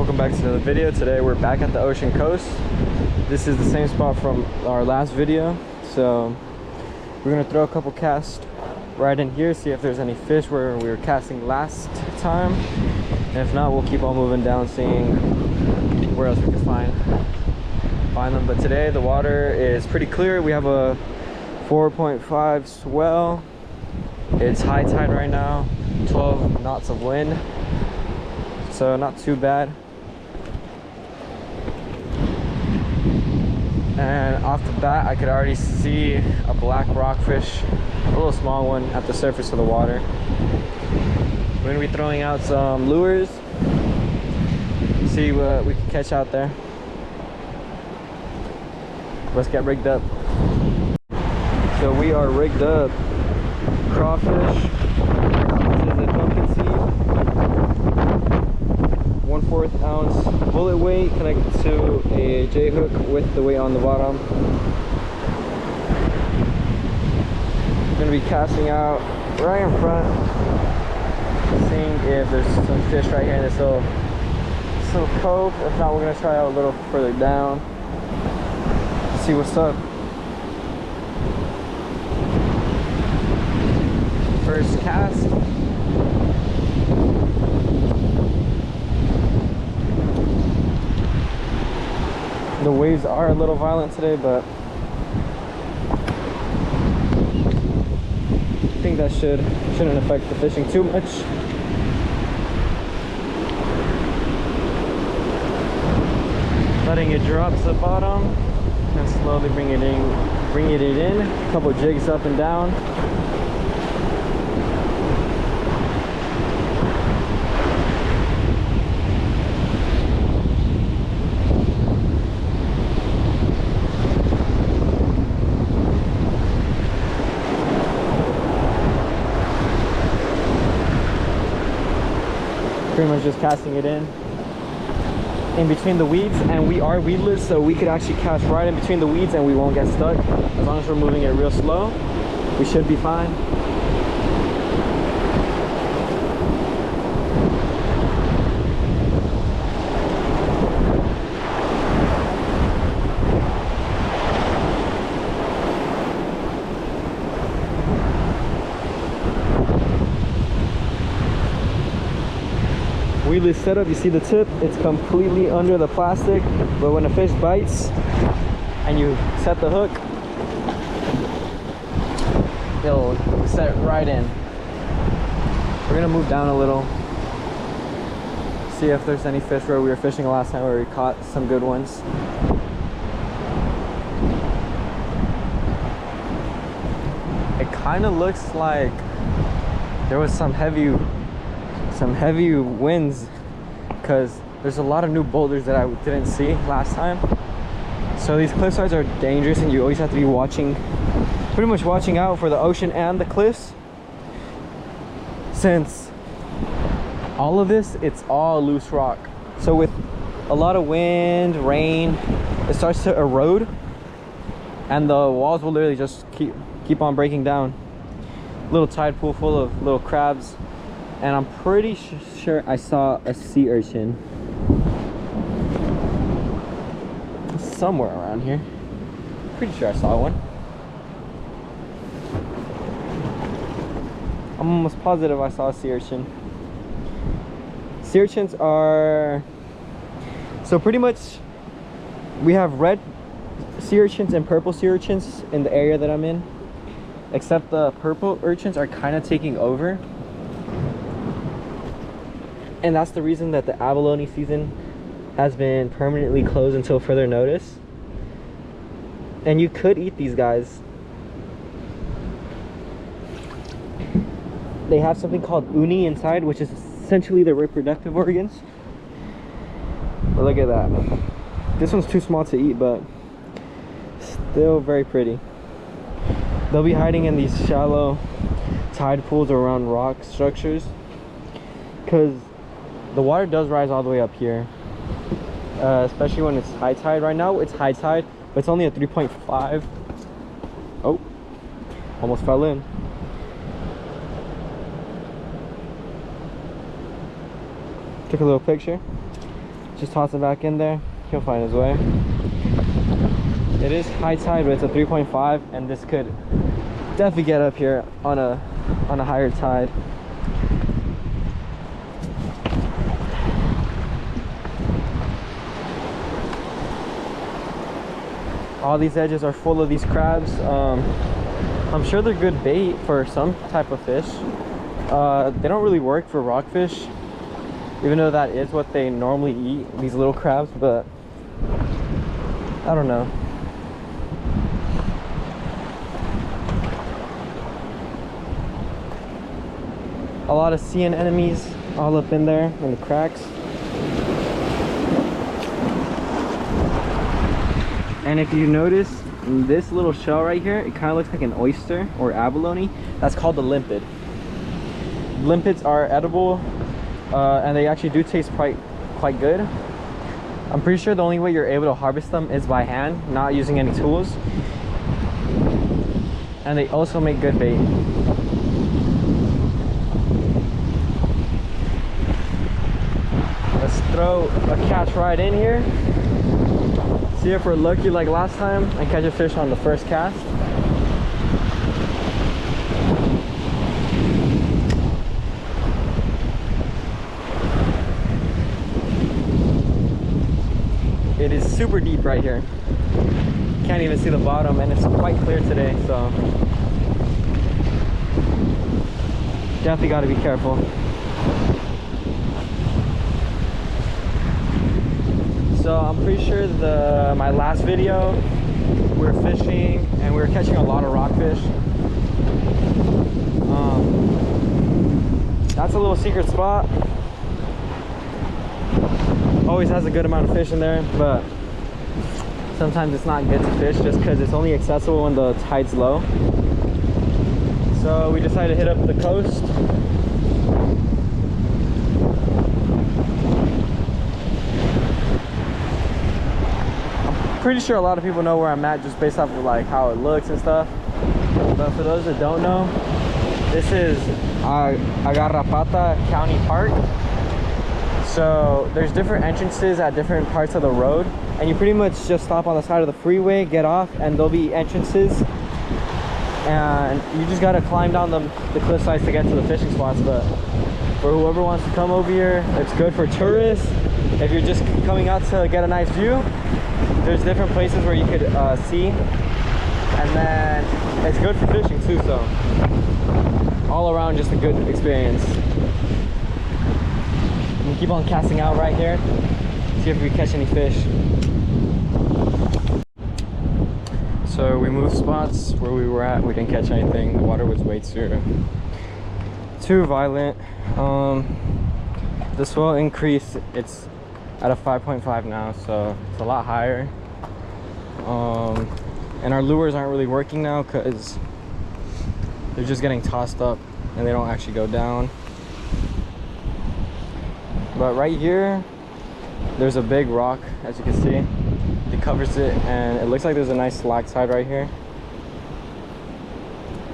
welcome back to another video. Today we're back at the ocean coast. This is the same spot from our last video, so we're gonna throw a couple casts right in here, see if there's any fish where we were casting last time, and if not, we'll keep on moving down, seeing where else we can find them. But today the water is pretty clear. We have a 4.5 swell. It's high tide right now, 12 knots of wind, so not too bad. And off the bat, I could already see a black rockfish, a little small one, at the surface of the water. We're gonna be throwing out some lures, see what we can catch out there. Let's get rigged up. So we are rigged up. Crawfish. This is a pumpkin seed. 1/4 ounce bullet weight connected to a J hook with the weight on the bottom. I'm gonna be casting out right in front, seeing if there's some fish right here in this little cove. If not, we're gonna try out a little further down, see what's up. First cast. The waves are a little violent today, but I think that shouldn't affect the fishing too much. Letting it drop to the bottom and slowly bring it in. A couple jigs up and down. Pretty much just casting it in between the weeds, and we are weedless, so we could actually cast right in between the weeds and we won't get stuck. As long as we're moving it real slow, we should be fine. Weedless setup, you see the tip, it's completely under the plastic, but when a fish bites and you set the hook, it'll set right in. We're gonna move down a little, see if there's any fish where we were fishing last time, where we caught some good ones. It kind of looks like there was some heavy winds, because there's a lot of new boulders that I didn't see last time. So these cliff sides are dangerous, and you always have to be pretty much watching out for the ocean and the cliffs, since all of this, it's all loose rock. So with a lot of wind, rain, it starts to erode, and the walls will literally just keep on breaking down. Little tide pool full of little crabs. And I'm pretty sure I saw a sea urchin somewhere around here. Pretty sure I saw one. I'm almost positive I saw a sea urchin. Sea urchins are... So pretty much we have red sea urchins and purple sea urchins in the area that I'm in. Except the purple urchins are kind of taking over. And that's the reason that the abalone season has been permanently closed until further notice. And you could eat these guys. They have something called uni inside, which is essentially their reproductive organs. But look at that. This one's too small to eat, but still very pretty. They'll be hiding in these shallow tide pools around rock structures, because the water does rise all the way up here, especially when it's high tide. Right now it's high tide, but it's only a 3.5. Oh, almost fell in. Took a little picture. just toss it back in there. He'll find his way. It is high tide, but it's a 3.5, and this could definitely get up here on a higher tide. All these edges are full of these crabs. I'm sure they're good bait for some type of fish. They don't really work for rockfish, even though that is what they normally eat, these little crabs, but I don't know. A lot of sea anemones all up in there in the cracks. And if you notice, this little shell right here, it kind of looks like an oyster or abalone. That's called the limpet. Limpets are edible, and they actually do taste quite good. I'm pretty sure the only way you're able to harvest them is by hand, not using any tools. And they also make good bait. Let's throw a catch right in here. See if we're lucky like last time and catch a fish on the first cast. It is super deep right here. Can't even see the bottom, and it's quite clear today, so definitely got to be careful. So I'm pretty sure my last video, we were fishing and we were catching a lot of rockfish. That's a little secret spot. Always has a good amount of fish in there, but sometimes it's not good to fish just because it's only accessible when the tide's low. So we decided to hit up the coast. Pretty sure a lot of people know where I'm at just based off of like how it looks and stuff, but for those that don't know, this is Agarapata County Park. So there's different entrances at different parts of the road, and you pretty much just stop on the side of the freeway, get off, and there'll be entrances, and you just got to climb down the cliff sides to get to the fishing spots. But for whoever wants to come over here, it's good for tourists. If you're just coming out to get a nice view, there's different places where you could see, and then it's good for fishing too, so all around just a good experience. We'll keep on casting out right here, see if we catch any fish. So we moved spots where we were at, we didn't catch anything. The water was way too violent. The swell increased, it's at a 5.5 now, so it's a lot higher. And our lures aren't really working now because they're just getting tossed up and they don't actually go down. But right here there's a big rock, as you can see. It covers it, and it looks like there's a nice slack side right here.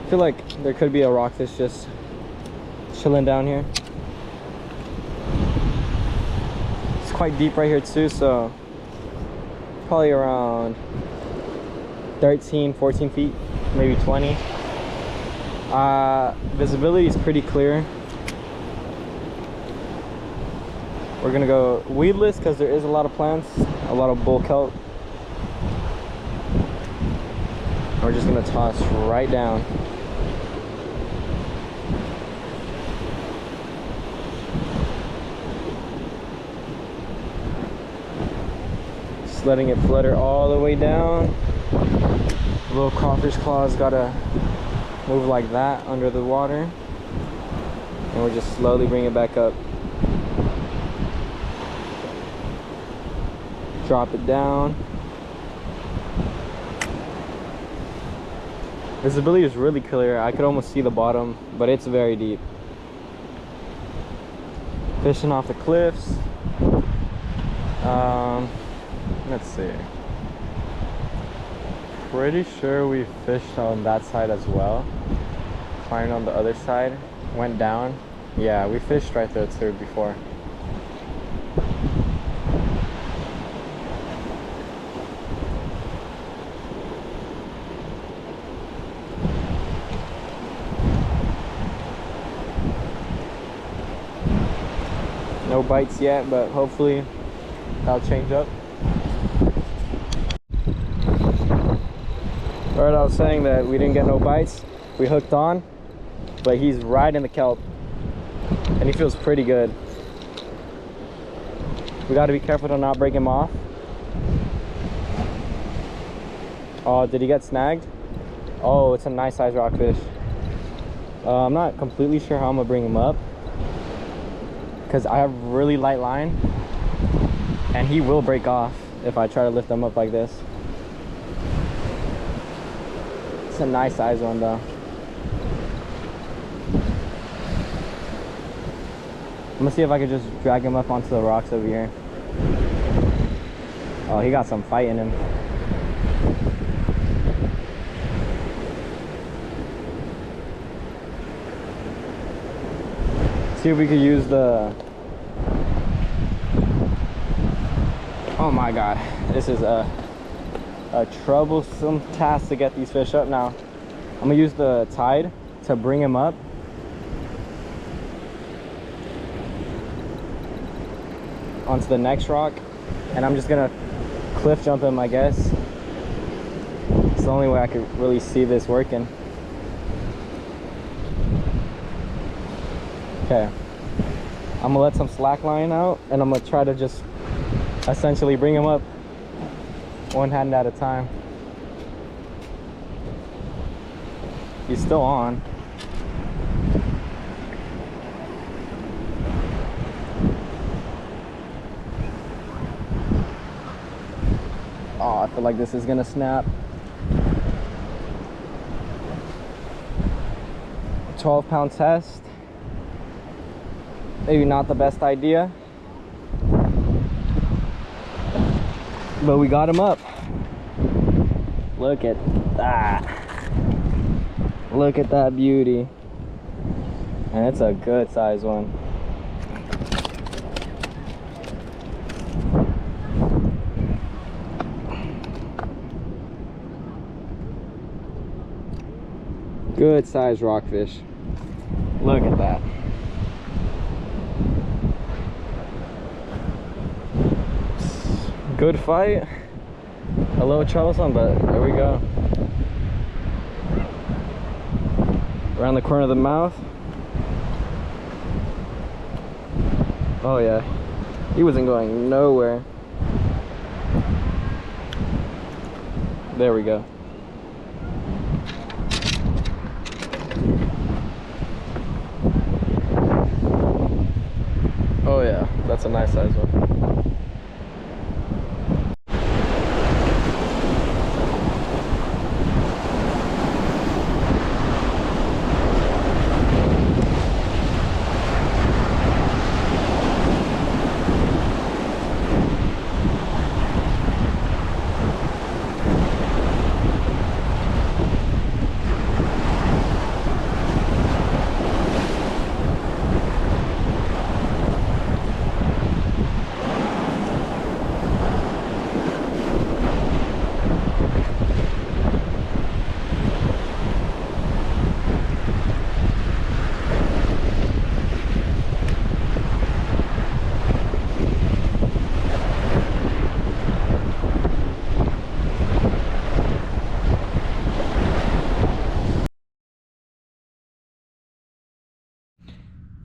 I feel like there could be a rockfish just chilling down here. Quite deep right here too, so probably around 13-14 feet, maybe 20. Visibility is pretty clear. We're gonna go weedless because there is a lot of plants, a lot of bull kelp. We're just gonna toss right down. Letting it flutter all the way down. The little crawfish claws gotta move like that under the water, and we'll just slowly bring it back up. Drop it down. Visibility is really clear. I could almost see the bottom, but it's very deep. Fishing off the cliffs. Let's see. Pretty sure we fished on that side as well. Climbed on the other side, went down. Yeah, we fished right there too before. No bites yet, but hopefully that'll change up. Alright, I was saying that we didn't get no bites. We hooked on, but he's right in the kelp and he feels pretty good. We got to be careful to not break him off. Oh, did he get snagged? Oh, it's a nice size rockfish. I'm not completely sure how I'm gonna bring him up because I have really light line and he will break off if I try to lift him up like this. It's a nice size one though. I'm gonna see if I could just drag him up onto the rocks over here. Oh, he got some fight in him. See if we could use the... Oh my god, this is a troublesome task to get these fish up. Now I'm gonna use the tide to bring him up. Onto the next rock, and I'm just gonna cliff jump him, I guess. It's the only way I could really see this working. Okay, I'm gonna let some slack line out and I'm gonna try to just essentially bring him up one hand at a time. He's still on. Oh, I feel like this is gonna snap. 12-pound test. Maybe not the best idea, but we got him up. Look at that. Look at that beauty. And it's a good size one. Good size rockfish. Look at that. Good fight. A little troublesome, but there we go. Around the corner of the mouth. Oh yeah, he wasn't going nowhere. There we go. Oh yeah, that's a nice size one.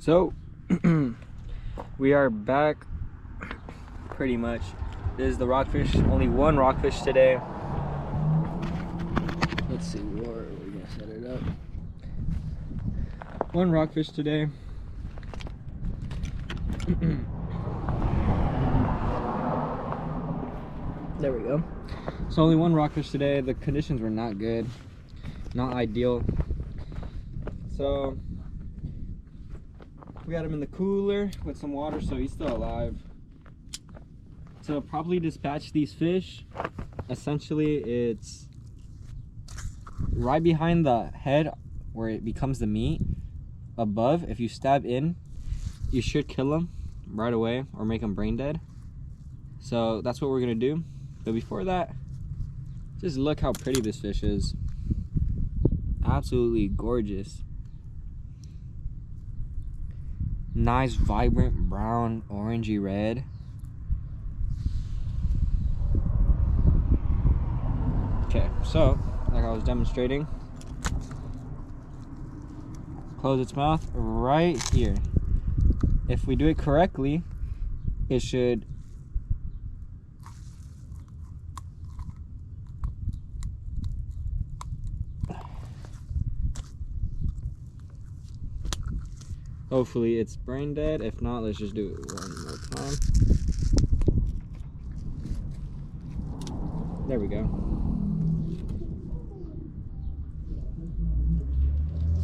So we are back pretty much. This is the rockfish. Only one rockfish today. Let's see where we're gonna set it up. One rockfish today. There we go. So only one rockfish today. The conditions were not good, not ideal. So we got him in the cooler with some water, so he's still alive. To properly dispatch these fish, essentially it's right behind the head where it becomes the meat. Above, if you stab in, you should kill them right away or make them brain dead. So that's what we're gonna do. But before that, just look how pretty this fish is. Absolutely gorgeous. nice vibrant brown orangey red. Okay, so like I was demonstrating, close its mouth right here. If we do it correctly, it should hopefully it's brain dead. If not, let's just do it one more time. There we go.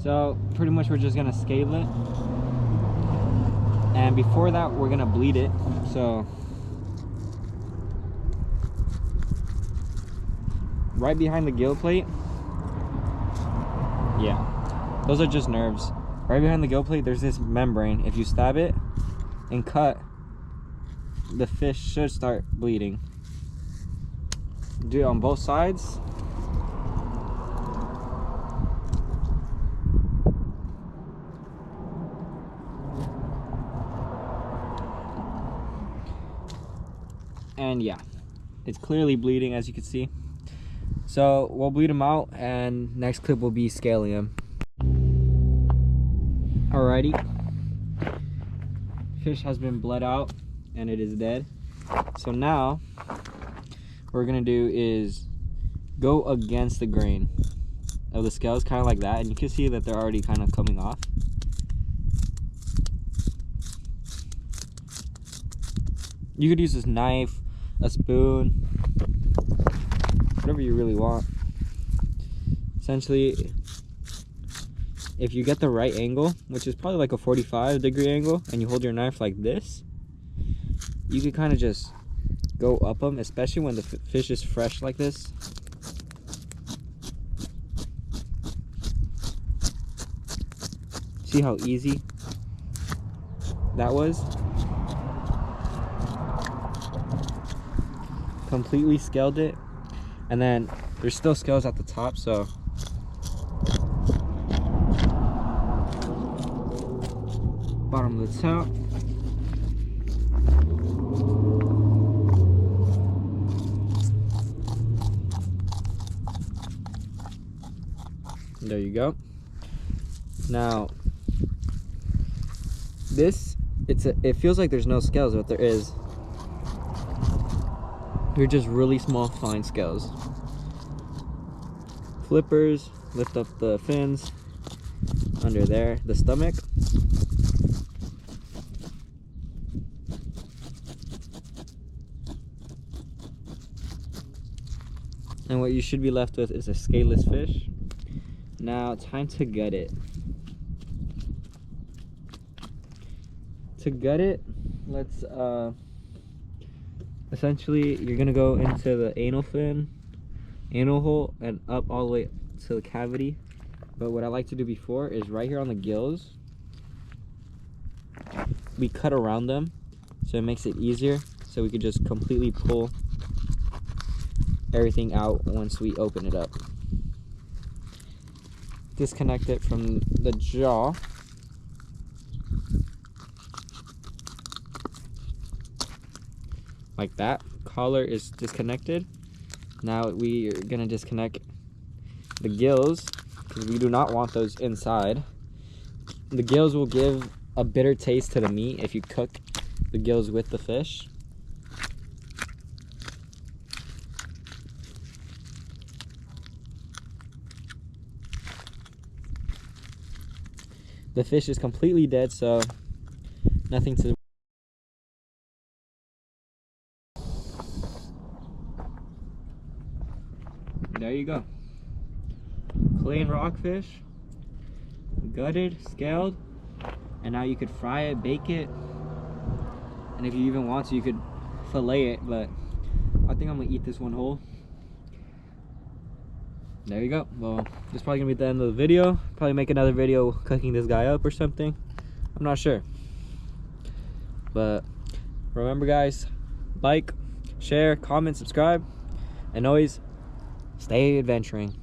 So pretty much we're just gonna scale it, and before that we're gonna bleed it. So right behind the gill plate, yeah, those are just nerves. Right behind the gill plate there's this membrane. If you stab it and cut, the fish should start bleeding. Do it on both sides. And yeah, it's clearly bleeding, as you can see. So we'll bleed them out, and next clip will be scaling them. Alrighty, fish has been bled out and it is dead. So now what we're gonna do is go against the grain of the scales, kind of like that, and you can see that they're already kind of coming off. You could use this knife, a spoon, whatever you really want. Essentially, if you get the right angle, which is probably like a 45-degree angle, and you hold your knife like this, you can kind of just go up them, especially when the fish is fresh like this. See how easy that was? Completely scaled it, and then there's still scales at the top, so bottom of the top. There you go. Now this, it feels like there's no scales, but there is. They're just really small, fine scales. Flippers, lift up the fins under there, the stomach. And what you should be left with is a scaleless fish. Now, time to gut it. To gut it, let's essentially, you're gonna go into the anal fin, anal hole, and up all the way to the cavity. But what I like to do before is right here on the gills, we cut around them, so it makes it easier. So we could just completely pull everything out once we open it up. Disconnect it from the jaw. Like that. Collar is disconnected. Now we are gonna disconnect the gills, because we do not want those inside. The gills will give a bitter taste to the meat if you cook the gills with the fish. The fish is completely dead, so nothing to. There you go. Plain rockfish, gutted, scaled, and now you could fry it, bake it, and if you even want to, you could fillet it, but I think I'm gonna eat this one whole. There you go. Well, this is probably gonna be the end of the video. Probably make another video cooking this guy up or something. I'm not sure. But remember, guys, like, share, comment, subscribe, and always stay adventuring.